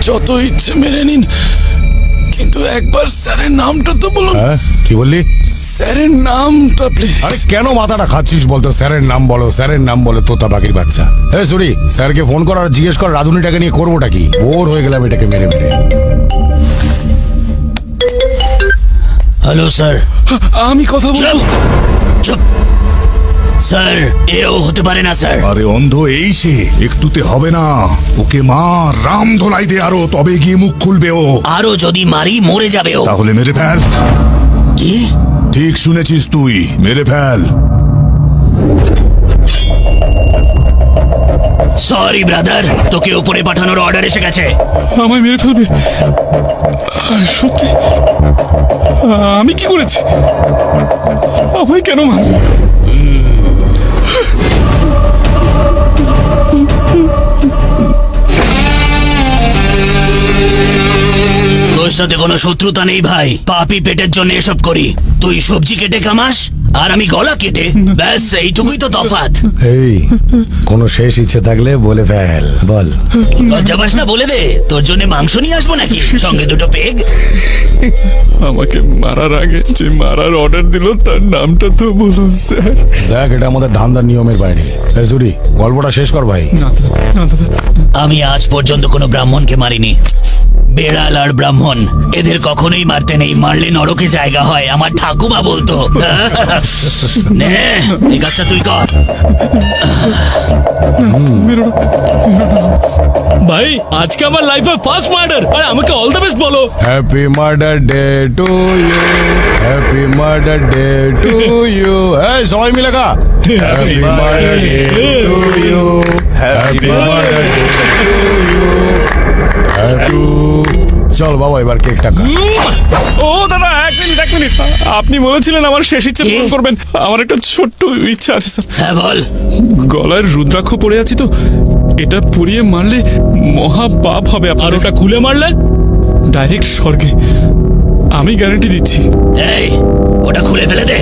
যত ইচ্ছে মেনে নিন, কিন্তু একবার স্যারের নামটা তো বলুন। কি বললি? স্যারের নামটা প্লিজ। আরে কেন মাথাটা খাচ্ছিস বলতো? স্যারের নাম বলো, স্যারের নাম বলো, তোতা পাখির বাচ্চা। হ্যাঁ সরি, স্যারকে ফোন কর আর জিজ্ঞেস কর রাধুনিটাকে নিয়ে করবোটা কি। বোর হয়ে গেলাম এটাকে মেরে মেরে। Hello sir. আমি কথা বলবো। চুপ স্যার, এও হতে পারে না স্যার। আরে অন্ধ এই সে, একটুতে হবে না। ওকে মা রাম ধোলাই দে আরো, তবে গিয়ে মুখ খুলবে ও। আরো যদি মারি মরে যাবে ও। তাহলে মেরে ফেল। কি? ঠিক শুনেছিস তুই, মেরে ফেল। সরি ব্রাদার, তোকে উপরে পাঠানোর অর্ডার এসে গেছে। আমায় মেরে ফেলবে? সত্যি? আমি কি করেছি? আমায় কেন মারবে? তোর সাথে কোনো শত্রুতা নেই ভাই, পাপি পেটের জন্য এসব করি। তুই সবজি কেটে কামাস আর আমি গলা কেটে, ব্যাস এইটুকুই তো তফাৎ। এই কোনো শেষ ইচ্ছে থাকলে বলে ফেল, বল। লজ্জা পাস না? বলে দে, তোর জন্য মাংস নিয়ে আসবো নাকি সঙ্গে দুটো পেগ? আমাকে মারার আগে যে মারার অর্ডার দিল তার নামটা তো বলুন স্যার। দেখ, এটা আমাদের ধান্দার নিয়মের বাইরে। এই সরি, গল্পটা শেষ কর ভাই। না দাদা, আমি আজ পর্যন্ত কোনো ব্রাহ্মণকে মারিনি। বেড়াল আর ব্রাহ্মণ এদের কখনোই মারতে নেই, মারলে নরকে জায়গা হয়, আমার ঠাকুমা বলতো। নে এই কাজটা তুই কর। ভাই আজকে আমার লাইফে ফার্স্ট মার্ডার, আর আমাকে অল দ্য বেস্ট বলো। Happy murder day to you, happy murder day to you. এই সবাই মিলে গা। Happy murder day to you, happy murder day to you, happy. চল বাবা এবার কেকটা খা। ও দাদা এক মিনিট। আপনি বলেছিলেন আমার শেষ ইচ্ছে পূরণ করবেন। আমার একটা ছোট্ট ইচ্ছা আছে স্যার। হ্যাঁ বল। গলায় রুদ্রাক্ষ পড়ে আছি তো, এটা পুড়িয়ে মারলে মহা পাপ হবে। আর ওটা খুলে মারলে ডাইরেক্ট স্বর্গে, আমি গ্যারান্টি দিচ্ছি। এই ওটা খুলে ফেলে দে।